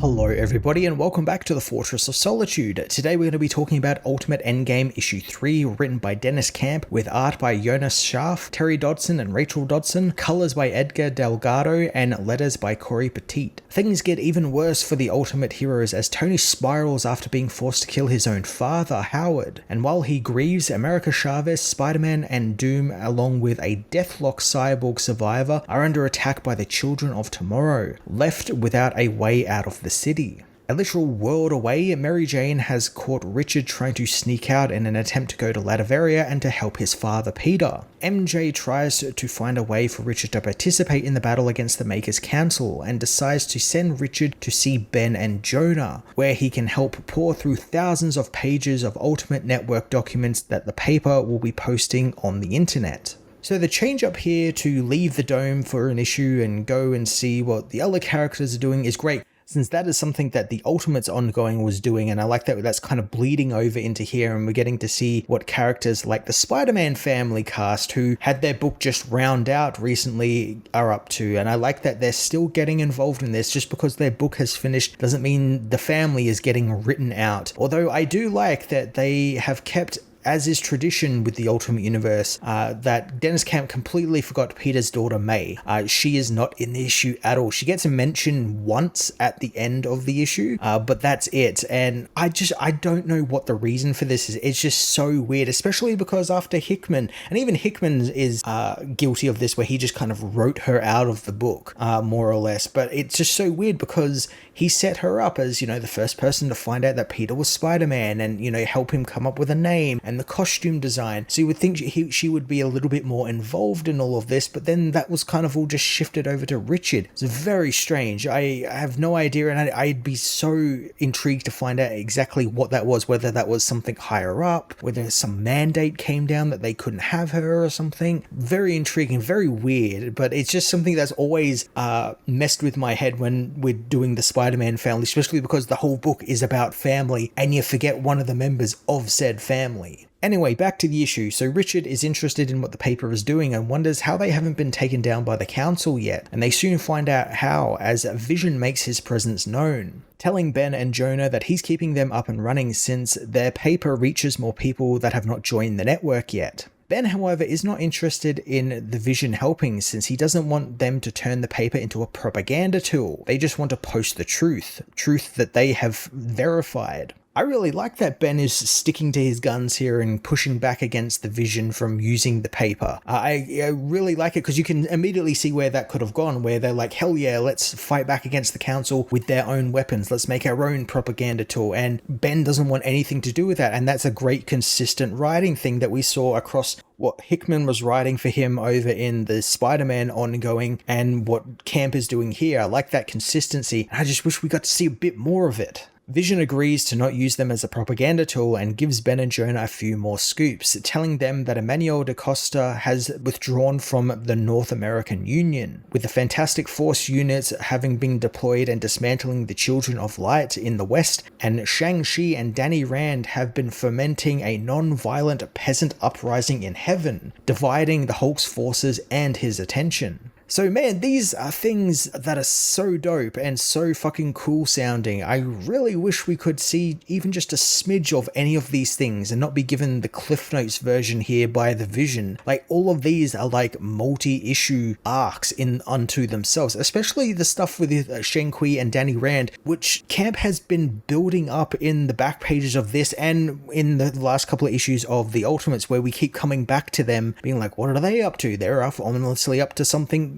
Hello everybody and welcome back to the Fortress of Solitude. Today we're going to be talking about Ultimate Endgame issue 3, written by Dennis Camp, with art by Jonas Scharf, Terry Dodson and Rachel Dodson, colours by Edgar Delgado, and letters by Corey Petit. Things get even worse for the Ultimate Heroes as Tony spirals after being forced to kill his own father, Howard. And while he grieves, America Chavez, Spider-Man and Doom, along with a Deathlock cyborg survivor, are under attack by the Children of Tomorrow, left without a way out of the city. A literal world away, Mary Jane has caught Richard trying to sneak out in an attempt to go to Latveria and to help his father Peter. MJ tries to find a way for Richard to participate in the battle against the Makers Council and decides to send Richard to see Ben and Jonah, where he can help pore through thousands of pages of Ultimate Network documents that the paper will be posting on the internet. So the change up here to leave the dome for an issue and go and see what the other characters are doing is great, since that is something that the Ultimates ongoing was doing, and I like that that's kind of bleeding over into here, and we're getting to see what characters like the Spider-Man family cast, who had their book just round out recently, are up to. And I like that they're still getting involved in this. Just because their book has finished doesn't mean the family is getting written out. Although I do like that they have kept, as is tradition with the Ultimate Universe, that Dennis Camp completely forgot Peter's daughter May. She is not in the issue at all. She gets a mention once at the end of the issue, but that's it. And I don't know what the reason for this is. It's just so weird, especially because after Hickman, and even Hickman is guilty of this, where he just kind of wrote her out of the book, more or less. But it's just so weird because he set her up as, the first person to find out that Peter was Spider-Man and, help him come up with a name and the costume design. So you would think she would be a little bit more involved in all of this, but then that was kind of all just shifted over to Richard. It's very strange. I have no idea, and I'd be so intrigued to find out exactly what that was, whether that was something higher up, whether some mandate came down that they couldn't have her or something. Very intriguing, very weird, but it's just something that's always messed with my head when we're doing the Spider-Man family, especially because the whole book is about family and you forget one of the members of said family. Anyway, back to the issue. So Richard is interested in what the paper is doing and wonders how they haven't been taken down by the council yet, and they soon find out how as Vision makes his presence known, telling Ben and Jonah that he's keeping them up and running since their paper reaches more people that have not joined the network yet. Ben, however, is not interested in the Vision helping, since he doesn't want them to turn the paper into a propaganda tool. They just want to post the truth that they have verified. I really like that Ben is sticking to his guns here and pushing back against the Vision from using the paper. I really like it because you can immediately see where that could have gone, where they're like, hell yeah, let's fight back against the council with their own weapons. Let's make our own propaganda tool. And Ben doesn't want anything to do with that. And that's a great consistent writing thing that we saw across what Hickman was writing for him over in the Spider-Man ongoing and what Camp is doing here. I like that consistency. I just wish we got to see a bit more of it. Vision agrees to not use them as a propaganda tool and gives Ben and Jonah a few more scoops, telling them that Emmanuel da Costa has withdrawn from the North American Union, with the Fantastic Force units having been deployed and dismantling the Children of Light in the West, and Shang-Chi and Danny Rand have been fomenting a non-violent peasant uprising in heaven, dividing the Hulk's forces and his attention. So man, these are things that are so dope and so fucking cool sounding. I really wish we could see even just a smidge of any of these things and not be given the Cliff Notes version here by the Vision. Like, all of these are like multi-issue arcs in unto themselves, especially the stuff with Shang-Chi and Danny Rand, which Camp has been building up in the back pages of this and in the last couple of issues of the Ultimates, where we keep coming back to them being like, what are they up to? They're ominously up to something,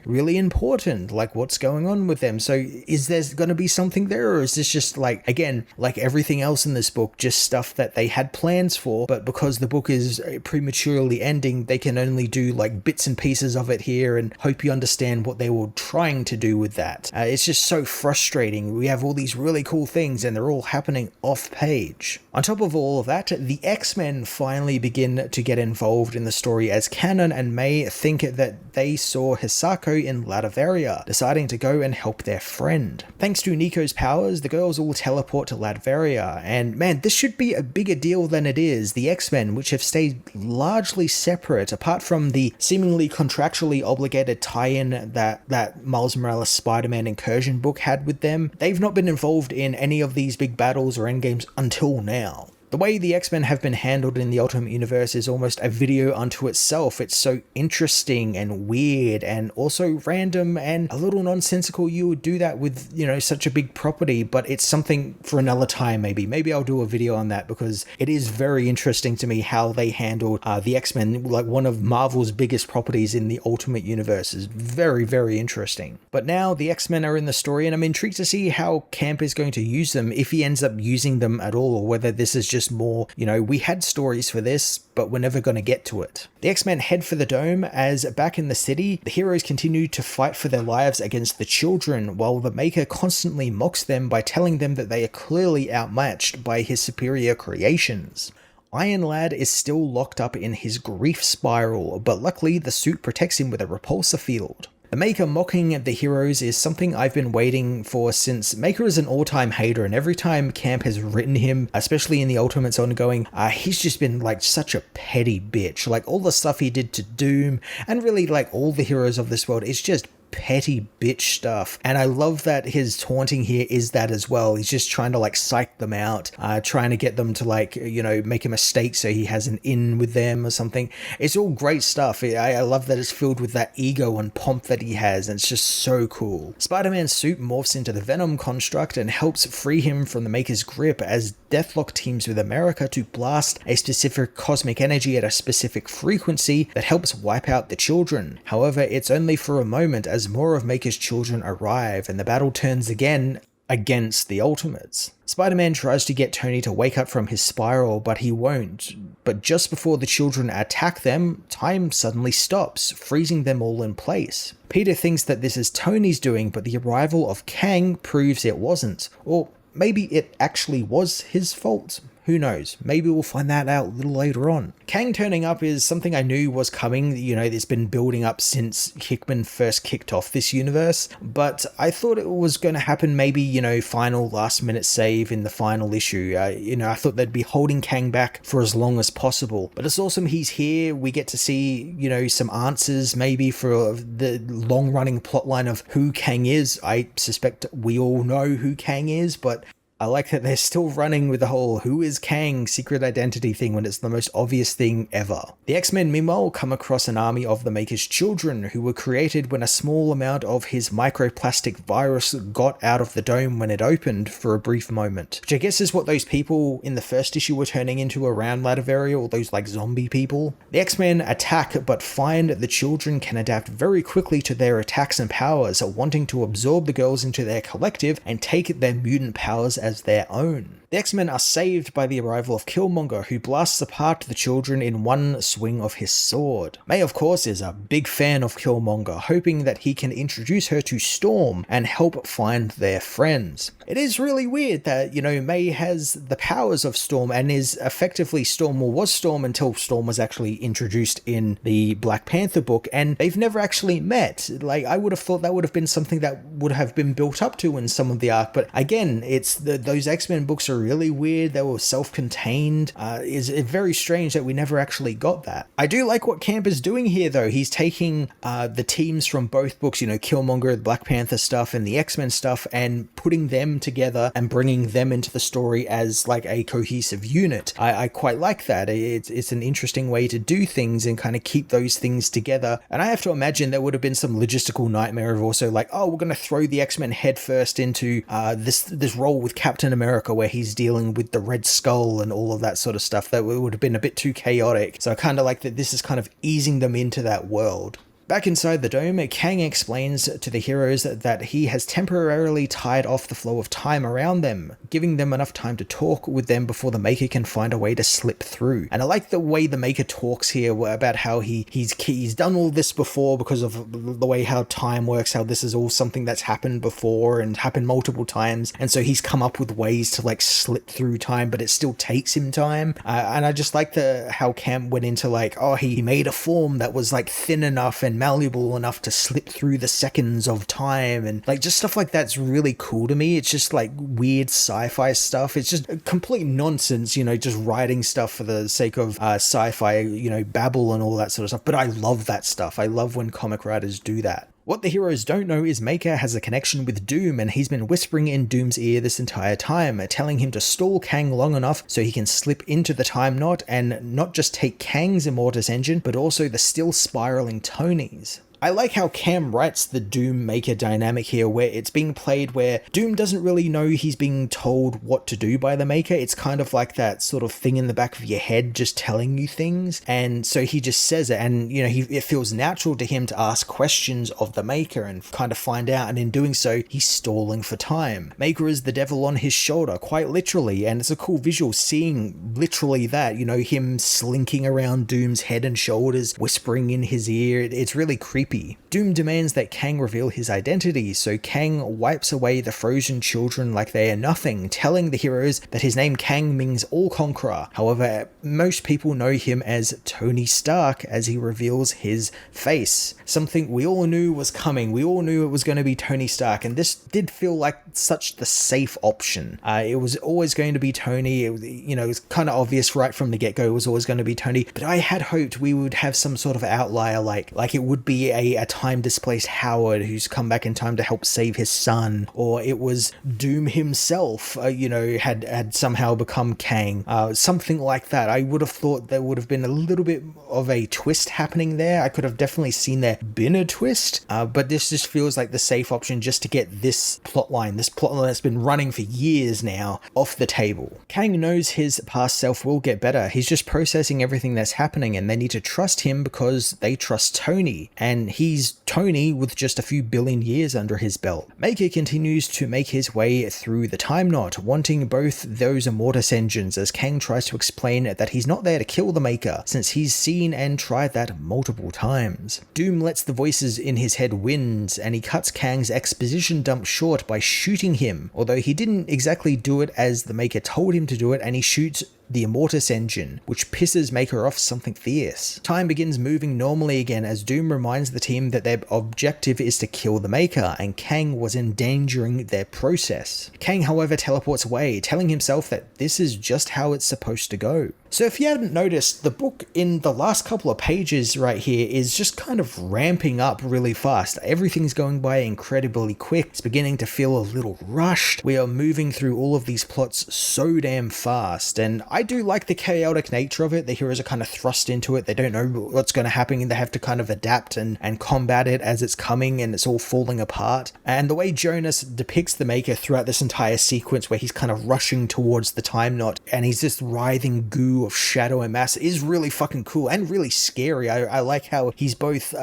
really important. Like, what's going on with them? So is there going to be something there, or is this just like, again, like everything else in this book, just stuff that they had plans for, but because the book is prematurely ending, they can only do like bits and pieces of it here and hope you understand what they were trying to do with that. It's just so frustrating. We have all these really cool things and they're all happening off page. On top of all of that, the X-Men finally begin to get involved in the story as Cannon and May think that they saw Hisako in Latveria, deciding to go and help their friend. Thanks to Nico's powers, the girls all teleport to Latveria, and man, this should be a bigger deal than it is. The X-Men, which have stayed largely separate, apart from the seemingly contractually obligated tie-in that Miles Morales Spider-Man Incursion book had with them, they've not been involved in any of these big battles or endgames until now. The way the X-Men have been handled in the Ultimate Universe is almost a video unto itself. It's so interesting and weird and also random and a little nonsensical. You would do that with, such a big property, but it's something for another time maybe. Maybe I'll do a video on that because it is very interesting to me how they handled the X-Men, like one of Marvel's biggest properties in the Ultimate Universe. Is very, very interesting. But now the X-Men are in the story and I'm intrigued to see how Camp is going to use them, if he ends up using them at all, or whether this is just more, we had stories for this, but we're never going to get to it. The X-Men head for the dome as back in the city, the heroes continue to fight for their lives against the children, while the Maker constantly mocks them by telling them that they are clearly outmatched by his superior creations. Iron Lad is still locked up in his grief spiral, but luckily the suit protects him with a repulsor field. The Maker mocking the heroes is something I've been waiting for since Maker is an all-time hater, and every time Camp has written him, especially in the Ultimates ongoing, he's just been like such a petty bitch. Like all the stuff he did to Doom, and really like all the heroes of this world, it's just petty bitch stuff. And I love that his taunting here is that as well. He's just trying to like psych them out, trying to get them to like, make a mistake so he has an in with them or something. It's all great stuff. I love that it's filled with that ego and pomp that he has, and it's just so cool. Spider-Man's suit morphs into the Venom construct and helps free him from the Maker's grip as Deathlock teams with America to blast a specific cosmic energy at a specific frequency that helps wipe out the children. However, it's only for a moment as more of Maker's children arrive and the battle turns again against the Ultimates. Spider-Man tries to get Tony to wake up from his spiral, but he won't. But just before the children attack them, time suddenly stops, freezing them all in place. Peter thinks that this is Tony's doing, but the arrival of Kang proves it wasn't. Or maybe it actually was his fault. Who knows? Maybe we'll find that out a little later on. Kang turning up is something I knew was coming. It's been building up since Hickman first kicked off this universe, but I thought it was going to happen maybe, final last minute save in the final issue. I thought they'd be holding Kang back for as long as possible, but it's awesome he's here. We get to see, some answers maybe for the long running plotline of who Kang is. I suspect we all know who Kang is, but I like that they're still running with the whole who is Kang secret identity thing when it's the most obvious thing ever. The X-Men meanwhile come across an army of the Maker's children who were created when a small amount of his microplastic virus got out of the dome when it opened for a brief moment. Which I guess is what those people in the first issue were turning into around Latveria, all those like zombie people. The X-Men attack but find the children can adapt very quickly to their attacks and powers, wanting to absorb the girls into their collective and take their mutant powers as their own. The X-Men are saved by the arrival of Killmonger, who blasts apart the children in one swing of his sword. May, of course, is a big fan of Killmonger, hoping that he can introduce her to Storm and help find their friends. It is really weird that, May has the powers of Storm and is effectively Storm, or was Storm until Storm was actually introduced in the Black Panther book, and they've never actually met. Like, I would have thought that would have been something that would have been built up to in some of the arc, but again, it's those X-Men books are really weird. They were self-contained. It's very strange that we never actually got that. I do like what Camp is doing here, though. He's taking the teams from both books, Killmonger, the Black Panther stuff, and the X-Men stuff, and putting them together and bringing them into the story as like a cohesive unit. I quite like that. It's an interesting way to do things and kind of keep those things together. And I have to imagine there would have been some logistical nightmare of also like, oh, we're going to throw the X-Men headfirst into this role with Captain America where he's dealing with the Red Skull and all of that sort of stuff. That would have been a bit too chaotic. So I kind of like that this is kind of easing them into that world. Back inside the dome, Kang explains to the heroes that he has temporarily tied off the flow of time around them, giving them enough time to talk with them before the Maker can find a way to slip through. And I like the way the Maker talks here about how he's done all this before because of the way how time works, how this is all something that's happened before and happened multiple times. And so he's come up with ways to like slip through time, but it still takes him time. And I just like how Camp went into like, oh, he made a form that was like thin enough and and malleable enough to slip through the seconds of time, and like just stuff like that's really cool to me. It's just like weird sci-fi stuff. It's just complete nonsense, just writing stuff for the sake of sci-fi, babble and all that sort of stuff. But I love that stuff. I love when comic writers do that. What the heroes don't know is Maker has a connection with Doom, and he's been whispering in Doom's ear this entire time, telling him to stall Kang long enough so he can slip into the time knot and not just take Kang's Immortus engine, but also the still spiraling Tony's. I like how Cam writes the Doom Maker dynamic here, where it's being played where Doom doesn't really know he's being told what to do by the Maker. It's kind of like that sort of thing in the back of your head just telling you things, and so he just says it, and it feels natural to him to ask questions of the Maker and kind of find out, and in doing so he's stalling for time. Maker is the devil on his shoulder, quite literally, and it's a cool visual seeing literally that, him slinking around Doom's head and shoulders, whispering in his ear. It's really creepy. Doom demands that Kang reveal his identity, so Kang wipes away the frozen children like they are nothing, telling the heroes that his name Kang means All Conqueror. However, most people know him as Tony Stark as he reveals his face. Something we all knew was coming. We all knew it was going to be Tony Stark, and this did feel like such the safe option. It was always going to be Tony. It was kind of obvious right from the get-go it was always going to be Tony, but I had hoped we would have some sort of outlier, like it would be a time-displaced Howard who's come back in time to help save his son, or it was Doom himself, had somehow become Kang, something like that. I would have thought there would have been a little bit of a twist happening there. I could have definitely seen there been a twist, but this just feels like the safe option just to get this plotline that's been running for years now off the table. Kang knows his past self will get better. He's just processing everything that's happening, and they need to trust him because they trust Tony, and he's Tony with just a few billion years under his belt. Maker continues to make his way through the time knot, wanting both those Immortus engines, as Kang tries to explain that he's not there to kill the Maker, since he's seen and tried that multiple times. Doom lets the voices in his head win, and he cuts Kang's exposition dump short by shooting him, although he didn't exactly do it as the Maker told him to do it, and he shoots the Immortus engine, which pisses Maker off something fierce. Time begins moving normally again as Doom reminds the team that their objective is to kill the Maker, and Kang was endangering their process. Kang, however, teleports away, telling himself that this is just how it's supposed to go. So if you hadn't noticed, the book in the last couple of pages right here is just kind of ramping up really fast. Everything's going by incredibly quick. It's beginning to feel a little rushed. We are moving through all of these plots so damn fast, and I do like the chaotic nature of it. The heroes are kind of thrust into it. They don't know what's going to happen, and they have to kind of adapt and combat it as it's coming, and it's all falling apart. And the way Jonas depicts the Maker throughout this entire sequence, where he's kind of rushing towards the time knot, and he's just writhing goo of shadow and mass, is really fucking cool and really scary. I like how he's both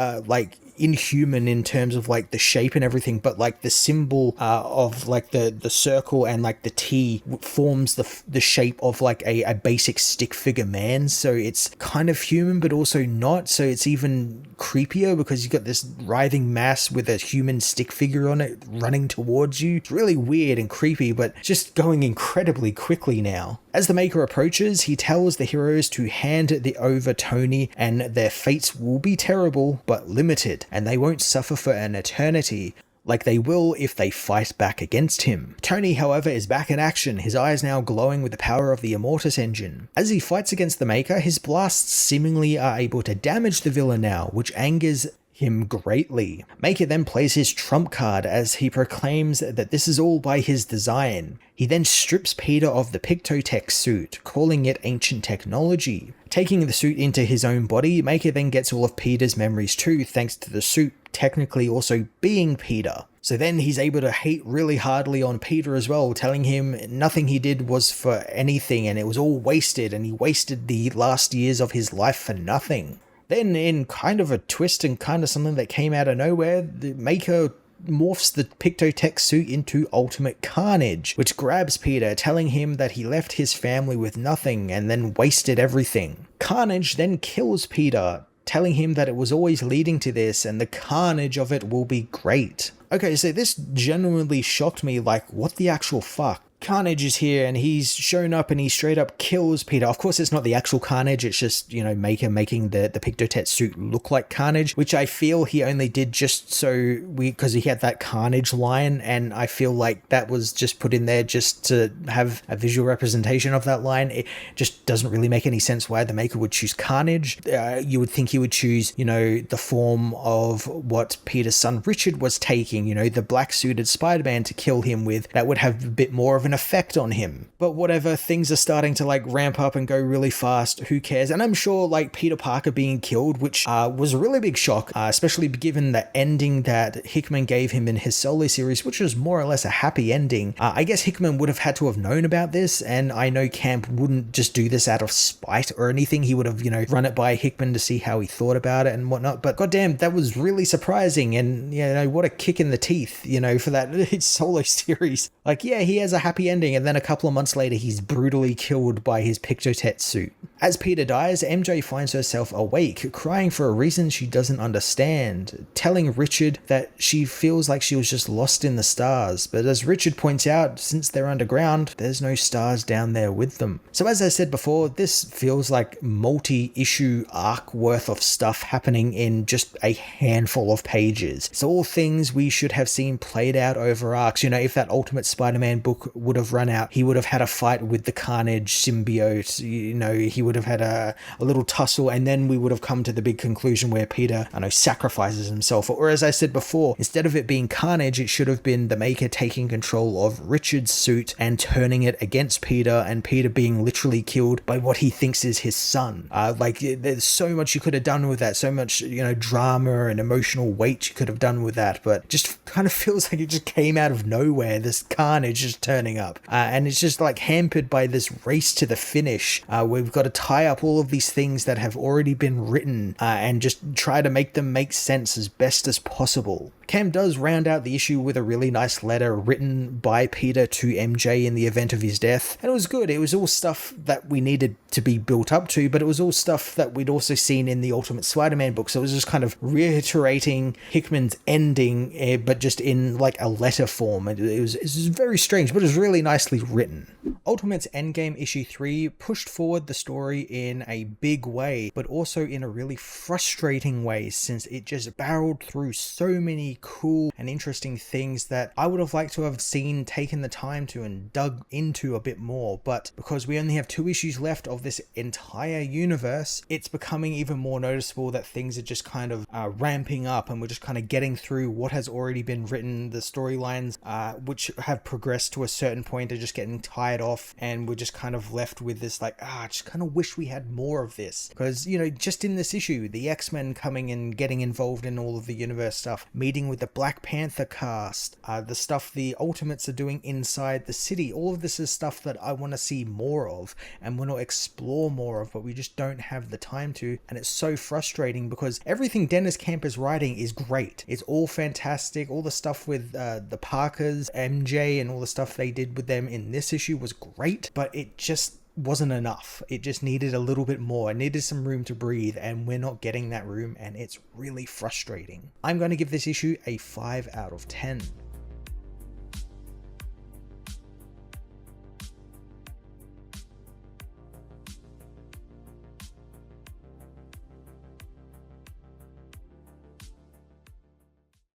inhuman in terms of like the shape and everything, but like the symbol of like the circle and like the T forms the shape of like a basic stick figure man, so it's kind of human but also not, so it's even creepier because you've got this writhing mass with a human stick figure on it running towards you. It's really weird and creepy, but just going incredibly quickly now. As the Maker approaches, he tells the heroes to hand the over Tony, and their fates will be terrible but limited, and they won't suffer for an eternity like they will if they fight back against him. Tony, however, is back in action, his eyes now glowing with the power of the Immortus engine. As he fights against the Maker, his blasts seemingly are able to damage the villain now, which angers him greatly. Maker then plays his trump card as he proclaims that this is all by his design. He then strips Peter of the Pictotech suit, calling it ancient technology. Taking the suit into his own body, Maker then gets all of Peter's memories too, thanks to the suit technically also being Peter. So then he's able to hate really hardly on Peter as well, telling him nothing he did was for anything and it was all wasted, and he wasted the last years of his life for nothing. Then, in kind of a twist and kind of something that came out of nowhere, the Maker morphs the Pictotech suit into Ultimate Carnage, which grabs Peter, telling him that he left his family with nothing and then wasted everything. Carnage then kills Peter, telling him that it was always leading to this and the carnage of it will be great. Okay, so this genuinely shocked me, like, what the actual fuck? Carnage is here and he's shown up and he straight up kills Peter. Of course, it's not the actual Carnage. It's just, you know, making the Pictotet suit look like Carnage, which I feel he only did just so because he had that Carnage line. And I feel like that was just put in there just to have a visual representation of that line. It just doesn't really make any sense why the maker would choose Carnage. You would think he would choose, you know, the form of what Peter's son Richard was taking, you know, the black suited Spider-Man to kill him with. That would have a bit more of an effect on him. But whatever, things are starting to like ramp up and go really fast. Who cares? And I'm sure like Peter Parker being killed, which was a really big shock, especially given the ending that Hickman gave him in his solo series, which was more or less a happy ending. I guess Hickman would have had to have known about this, and I know Camp wouldn't just do this out of spite or anything. He would have, you know, run it by Hickman to see how he thought about it and whatnot. But goddamn, that was really surprising, and you know, what a kick in the teeth, you know, for that solo series. Like, yeah, he has a happy ending, and then a couple of months later, he's brutally killed by his Pictotet suit. As Peter dies, MJ finds herself awake, crying for a reason she doesn't understand, telling Richard that she feels like she was just lost in the stars. But as Richard points out, since they're underground, there's no stars down there with them. So as I said before, this feels like multi-issue arc worth of stuff happening in just a handful of pages. It's all things we should have seen played out over arcs. You know, if that Ultimate Spider-Man book would have run out, he would have had a fight with the Carnage symbiote, you know, he would have had a little tussle, and then we would have come to the big conclusion where Peter, I know, sacrifices himself. Or as I said before, instead of it being Carnage, it should have been the Maker taking control of Richard's suit and turning it against Peter, and Peter being literally killed by what he thinks is his son. Like, there's so much you could have done with that, so much, you know, drama and emotional weight you could have done with that, but just kind of feels like it just came out of nowhere, this Carnage just turning up. And it's just like hampered by this race to the finish. We've got to tie up all of these things that have already been written and just try to make them make sense as best as possible. Cam does round out the issue with a really nice letter written by Peter to MJ in the event of his death, and it was good. It was all stuff that we needed to be built up to, but it was all stuff that we'd also seen in the Ultimate Spider-Man book, so it was just kind of reiterating Hickman's ending, but just in like a letter form. It was very strange, but it was really nicely written. Ultimate's Endgame issue 3 pushed forward the story in a big way, but also in a really frustrating way, since it just barreled through so many cool and interesting things that I would have liked to have seen taken the time to and dug into a bit more. But because we only have 2 issues left of this entire universe, it's becoming even more noticeable that things are just kind of ramping up, and we're just kind of getting through what has already been written. The storylines which have progressed to a certain point are just getting tied off, and we're just kind of left with this like, I just kind of wish we had more of this. Because, you know, just in this issue, the X-Men coming and getting involved in all of the universe stuff, meeting with the Black Panther cast, the stuff the Ultimates are doing inside the city, all of this is stuff that I want to see more of and want to explore more of, but we just don't have the time to. And it's so frustrating because everything Dennis Camp is writing is great. It's all fantastic. All the stuff with the Parkers, MJ, and all the stuff they did with them in this issue was great, but it just wasn't enough. It just needed a little bit more. It needed some room to breathe, and we're not getting that room, and it's really frustrating. I'm going to give this issue a 5 out of 10.